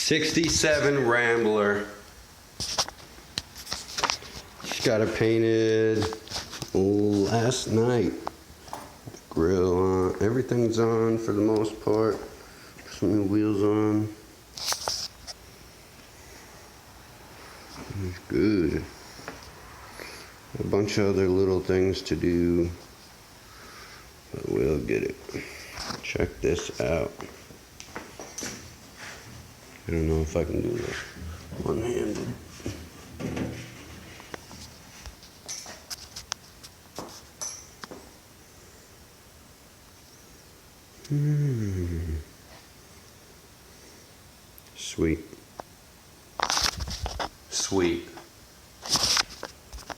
'67 Rambler. Just got it painted last night. Grill on, everything's on for the most part. Some new wheels on. It's good. A bunch of other little things to do, but we'll get it. Check this out. I don't know if I can do this one-handed. Sweet. Sweet.